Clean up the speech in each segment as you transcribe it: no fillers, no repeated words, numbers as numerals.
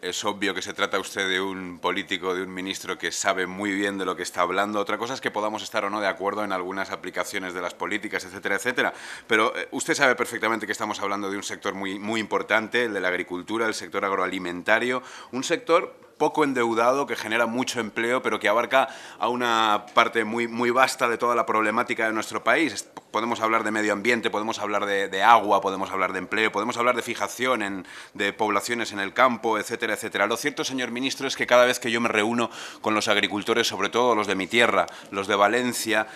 es obvio que se trata usted de un político, de un ministro que sabe muy bien de lo que está hablando. Otra cosa es que podamos estar o no de acuerdo en algunas aplicaciones de las políticas, etcétera, etcétera. Pero usted sabe perfectamente que estamos hablando de un sector muy importante, el de la agricultura, el sector agroalimentario, un sector poco endeudado, que genera mucho empleo, pero que abarca a una parte muy vasta de toda la problemática de nuestro país. Podemos hablar de medio ambiente, podemos hablar de agua, podemos hablar de empleo, podemos hablar de fijación de poblaciones en el campo, etcétera, etcétera. Lo cierto, señor ministro, es que cada vez que yo me reúno con los agricultores, sobre todo los de mi tierra, los de Valencia,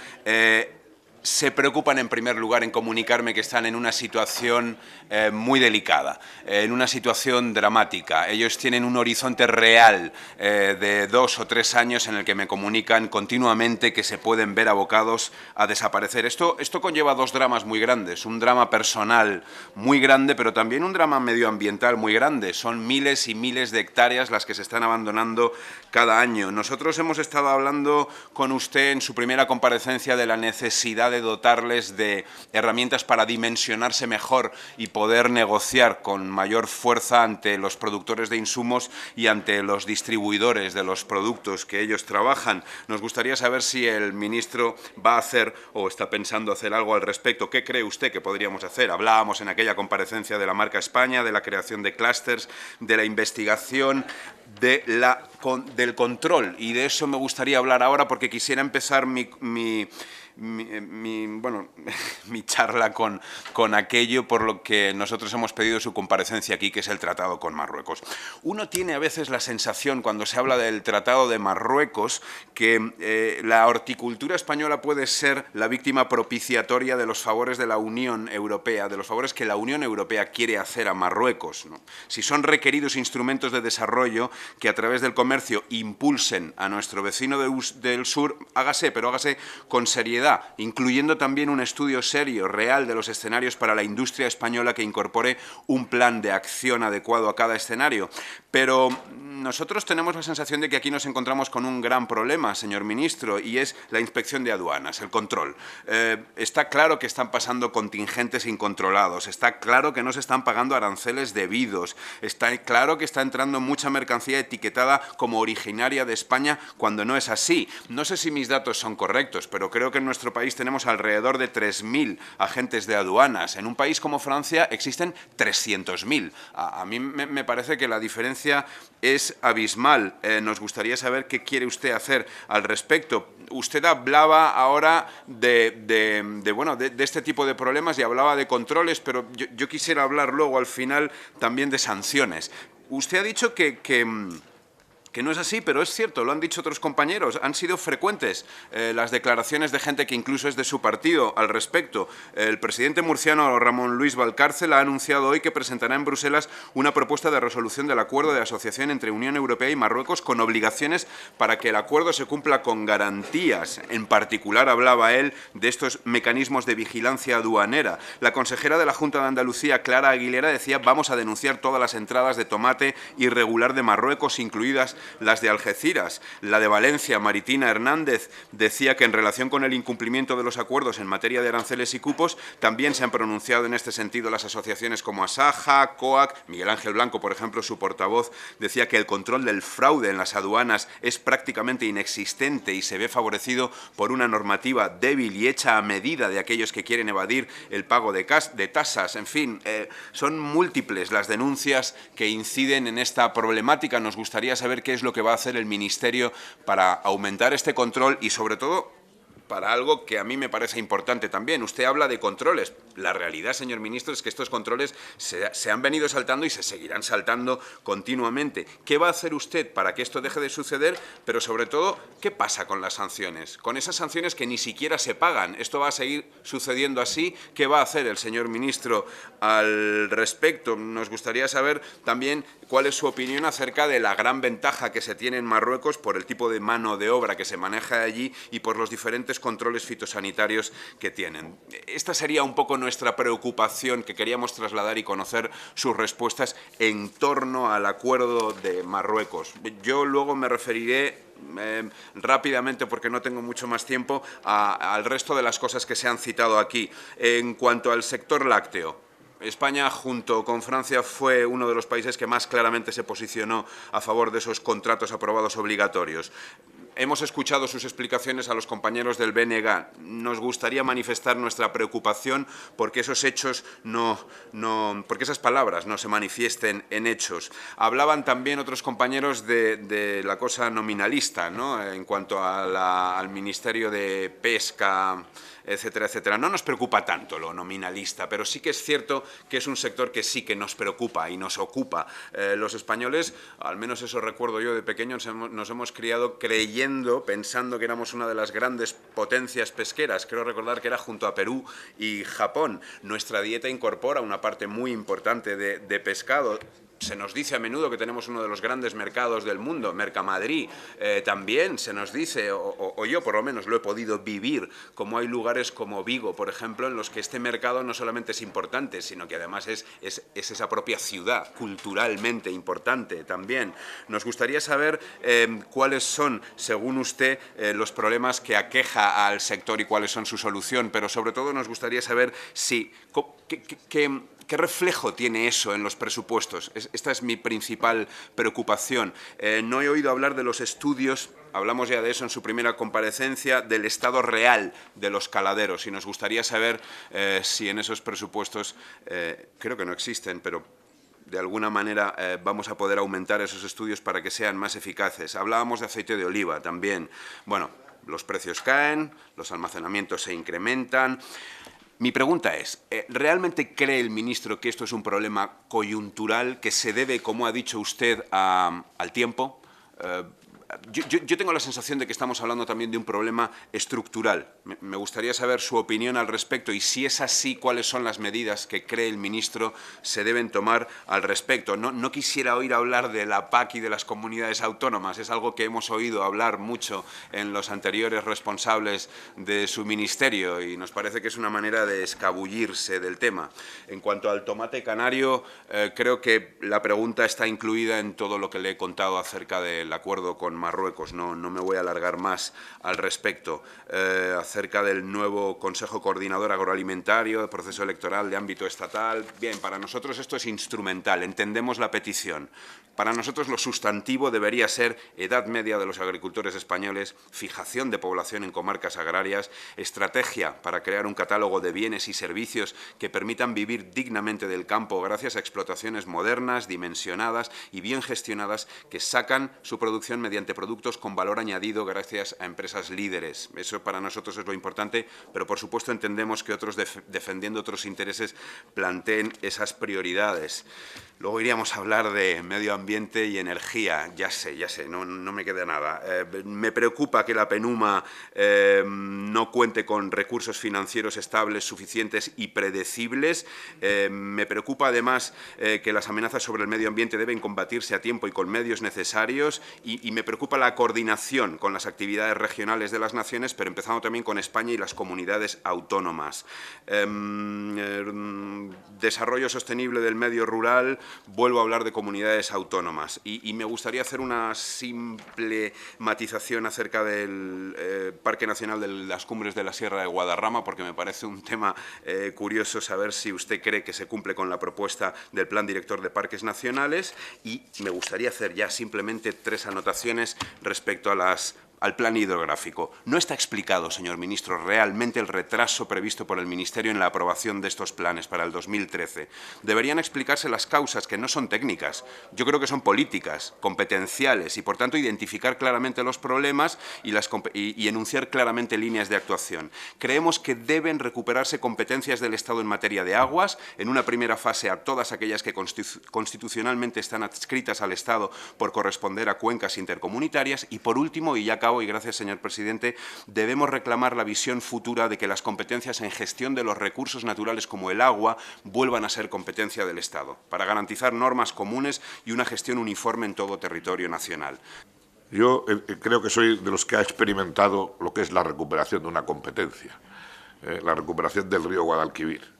se preocupan en primer lugar en comunicarme que están en una situación muy delicada, en una situación dramática. Ellos tienen un horizonte real de 2 o 3 años en el que me comunican continuamente que se pueden ver abocados a desaparecer. Esto conlleva 2 dramas muy grandes, un drama personal muy grande, pero también un drama medioambiental muy grande. Son miles y miles de hectáreas las que se están abandonando cada año. Nosotros hemos estado hablando con usted en su primera comparecencia de la necesidad de dotarles de herramientas para dimensionarse mejor y poder negociar con mayor fuerza ante los productores de insumos y ante los distribuidores de los productos que ellos trabajan. Nos gustaría saber si el ministro va a hacer o está pensando hacer algo al respecto. ¿Qué cree usted que podríamos hacer? Hablábamos en aquella comparecencia de la marca España, de la creación de clústeres, de la investigación, del control, y de eso me gustaría hablar ahora porque quisiera empezar mi charla con aquello por lo que nosotros hemos pedido su comparecencia aquí, que es el tratado con Marruecos. Uno tiene a veces la sensación, cuando se habla del tratado de Marruecos, que la horticultura española puede ser la víctima propiciatoria de los favores de la Unión Europea, de los favores que la Unión Europea quiere hacer a Marruecos, ¿no? Si son requeridos instrumentos de desarrollo que a través del comercio impulsen a nuestro vecino del sur, hágase, pero hágase con seriedad, incluyendo también un estudio serio, real, de los escenarios para la industria española que incorpore un plan de acción adecuado a cada escenario. Pero nosotros tenemos la sensación de que aquí nos encontramos con un gran problema, señor ministro, y es la inspección de aduanas, el control. Está claro que están pasando contingentes incontrolados, está claro que no se están pagando aranceles debidos, está claro que está entrando mucha mercancía etiquetada como originaria de España cuando no es así. No sé si mis datos son correctos, pero creo que en nuestro país tenemos alrededor de 3.000 agentes de aduanas. En un país como Francia existen 300.000. A mí me parece que la diferencia es abismal. Nos gustaría saber qué quiere usted hacer al respecto. Usted hablaba ahora de este tipo de problemas y hablaba de controles, pero yo quisiera hablar luego al final también de sanciones. Usted ha dicho que no es así, pero es cierto, lo han dicho otros compañeros, han sido frecuentes las declaraciones de gente que incluso es de su partido al respecto. El presidente murciano Ramón Luis Valcárcel ha anunciado hoy que presentará en Bruselas una propuesta de resolución del acuerdo de asociación entre Unión Europea y Marruecos con obligaciones para que el acuerdo se cumpla con garantías. En particular hablaba él de estos mecanismos de vigilancia aduanera. La consejera de la Junta de Andalucía, Clara Aguilera, decía: vamos a denunciar todas las entradas de tomate irregular de Marruecos, incluidas las de Algeciras. La de Valencia, Maritina Hernández, decía que en relación con el incumplimiento de los acuerdos en materia de aranceles y cupos, también se han pronunciado en este sentido las asociaciones como Asaja, COAC. Miguel Ángel Blanco, por ejemplo, su portavoz, decía que el control del fraude en las aduanas es prácticamente inexistente y se ve favorecido por una normativa débil y hecha a medida de aquellos que quieren evadir el pago de tasas. En fin, son múltiples las denuncias que inciden en esta problemática. Nos gustaría saber qué es lo que va a hacer el Ministerio para aumentar este control y, sobre todo, para algo que a mí me parece importante también. Usted habla de controles. La realidad, señor ministro, es que estos controles se han venido saltando y se seguirán saltando continuamente. ¿Qué va a hacer usted para que esto deje de suceder? Pero, sobre todo, ¿qué pasa con las sanciones? Con esas sanciones que ni siquiera se pagan. ¿Esto va a seguir sucediendo así? ¿Qué va a hacer el señor ministro al respecto? Nos gustaría saber también cuál es su opinión acerca de la gran ventaja que se tiene en Marruecos por el tipo de mano de obra que se maneja allí y por los diferentes controles fitosanitarios que tienen. Esta sería un poco nuestra preocupación, que queríamos trasladar y conocer sus respuestas en torno al acuerdo de Marruecos. Yo luego me referiré rápidamente, porque no tengo mucho más tiempo, al resto de las cosas que se han citado aquí. En cuanto al sector lácteo, España, junto con Francia, fue uno de los países que más claramente se posicionó a favor de esos contratos aprobados obligatorios. Hemos escuchado sus explicaciones a los compañeros del BNG. Nos gustaría manifestar nuestra preocupación porque esos hechos porque esas palabras no se manifiesten en hechos. Hablaban también otros compañeros de la cosa nominalista, ¿no?, en cuanto a al Ministerio de Pesca, etcétera, etcétera. No nos preocupa tanto lo nominalista, pero sí que es cierto que es un sector que sí que nos preocupa y nos ocupa. Los españoles, al menos eso recuerdo yo de pequeños, nos hemos criado pensando que éramos una de las grandes potencias pesqueras. Creo recordar que era junto a Perú y Japón. Nuestra dieta incorpora una parte muy importante de pescado. Se nos dice a menudo que tenemos uno de los grandes mercados del mundo, Mercamadrid. También se nos dice, o yo por lo menos lo he podido vivir, como hay lugares como Vigo, por ejemplo, en los que este mercado no solamente es importante, sino que además es esa propia ciudad, culturalmente importante también. Nos gustaría saber cuáles son, según usted, los problemas que aqueja al sector y cuáles son su solución, pero sobre todo nos gustaría saber si... ¿Qué reflejo tiene eso en los presupuestos? Esta es mi principal preocupación. No he oído hablar de los estudios, hablamos ya de eso en su primera comparecencia, del estado real de los caladeros, y nos gustaría saber si en esos presupuestos, creo que no existen, pero de alguna manera vamos a poder aumentar esos estudios para que sean más eficaces. Hablábamos de aceite de oliva también. Bueno, los precios caen, los almacenamientos se incrementan. Mi pregunta es, ¿realmente cree el ministro que esto es un problema coyuntural que se debe, como ha dicho usted, al tiempo? Yo tengo la sensación de que estamos hablando también de un problema estructural. Me gustaría saber su opinión al respecto y, si es así, cuáles son las medidas que cree el ministro se deben tomar al respecto. No quisiera oír hablar de la PAC y de las comunidades autónomas. Es algo que hemos oído hablar mucho en los anteriores responsables de su ministerio y nos parece que es una manera de escabullirse del tema. En cuanto al tomate canario, creo que la pregunta está incluida en todo lo que le he contado acerca del acuerdo con Marruecos. No me voy a alargar más al respecto. Acerca del nuevo Consejo Coordinador Agroalimentario, el proceso electoral de ámbito estatal. Bien, para nosotros esto es instrumental, entendemos la petición. Para nosotros lo sustantivo debería ser edad media de los agricultores españoles, fijación de población en comarcas agrarias, estrategia para crear un catálogo de bienes y servicios que permitan vivir dignamente del campo gracias a explotaciones modernas, dimensionadas y bien gestionadas que sacan su producción mediante productos con valor añadido gracias a empresas líderes. Eso para nosotros es lo importante, pero por supuesto entendemos que otros, defendiendo otros intereses, planteen esas prioridades. Luego iríamos a hablar de medio ambiente y energía. Ya sé, no me queda nada. Me preocupa que la PENUMA no cuente con recursos financieros estables, suficientes y predecibles. Me preocupa además que las amenazas sobre el medio ambiente deben combatirse a tiempo y con medios necesarios, y me preocupa la coordinación con las actividades regionales de las naciones, pero empezando también con España y las comunidades autónomas. Desarrollo sostenible del medio rural. Vuelvo a hablar de comunidades autónomas y me gustaría hacer una simple matización acerca del Parque Nacional de las Cumbres de la Sierra de Guadarrama, porque me parece un tema curioso saber si usted cree que se cumple con la propuesta del Plan Director de Parques Nacionales, y me gustaría hacer ya simplemente 3 anotaciones respecto al plan hidrográfico. No está explicado, señor ministro, realmente el retraso previsto por el Ministerio en la aprobación de estos planes para el 2013. Deberían explicarse las causas, que no son técnicas. Yo creo que son políticas, competenciales, y por tanto identificar claramente los problemas y enunciar claramente líneas de actuación. Creemos que deben recuperarse competencias del Estado en materia de aguas, en una primera fase a todas aquellas que constitucionalmente están adscritas al Estado por corresponder a cuencas intercomunitarias, y por último, y ya acabo, y gracias, señor presidente, debemos reclamar la visión futura de que las competencias en gestión de los recursos naturales como el agua vuelvan a ser competencia del Estado, para garantizar normas comunes y una gestión uniforme en todo territorio nacional. Yo creo que soy de los que ha experimentado lo que es la recuperación de una competencia, la recuperación del río Guadalquivir.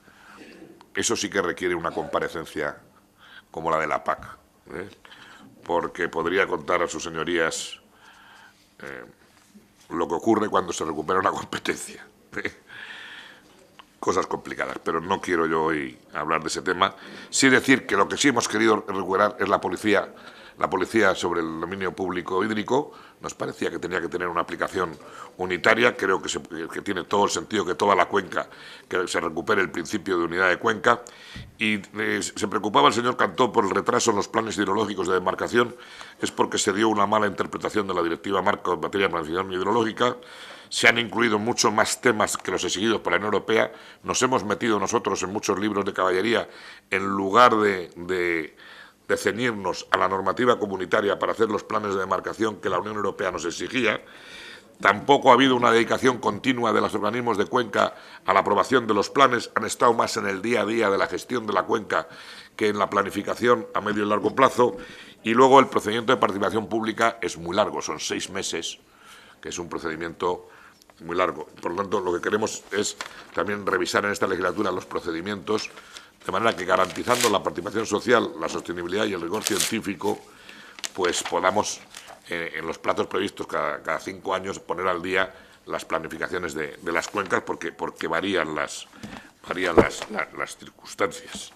Eso sí que requiere una comparecencia como la de la PAC, porque podría contar a sus señorías lo que ocurre cuando se recupera una competencia. cosas complicadas, pero no quiero yo hoy hablar de ese tema. Sí decir que lo que sí hemos querido recuperar es la policía sobre el dominio público hídrico. Nos parecía que tenía que tener una aplicación unitaria. Creo que tiene todo el sentido que toda la cuenca, que se recupere el principio de unidad de cuenca. Y se preocupaba el señor Cantó por el retraso en los planes hidrológicos de demarcación. Es porque se dio una mala interpretación de la Directiva Marco en materia de planificación hidrológica. Se han incluido muchos más temas que los exigidos por la Unión Europea. Nos hemos metido nosotros en muchos libros de caballería en lugar de ceñirnos a la normativa comunitaria para hacer los planes de demarcación que la Unión Europea nos exigía. Tampoco ha habido una dedicación continua de los organismos de cuenca a la aprobación de los planes. Han estado más en el día a día de la gestión de la cuenca que en la planificación a medio y largo plazo. Y luego el procedimiento de participación pública es muy largo, son 6 meses, que es un procedimiento muy largo. Por lo tanto, lo que queremos es también revisar en esta legislatura los procedimientos, de manera que, garantizando la participación social, la sostenibilidad y el rigor científico, pues podamos, en los plazos previstos cada 5 años, poner al día las planificaciones de las cuencas, porque varían las circunstancias.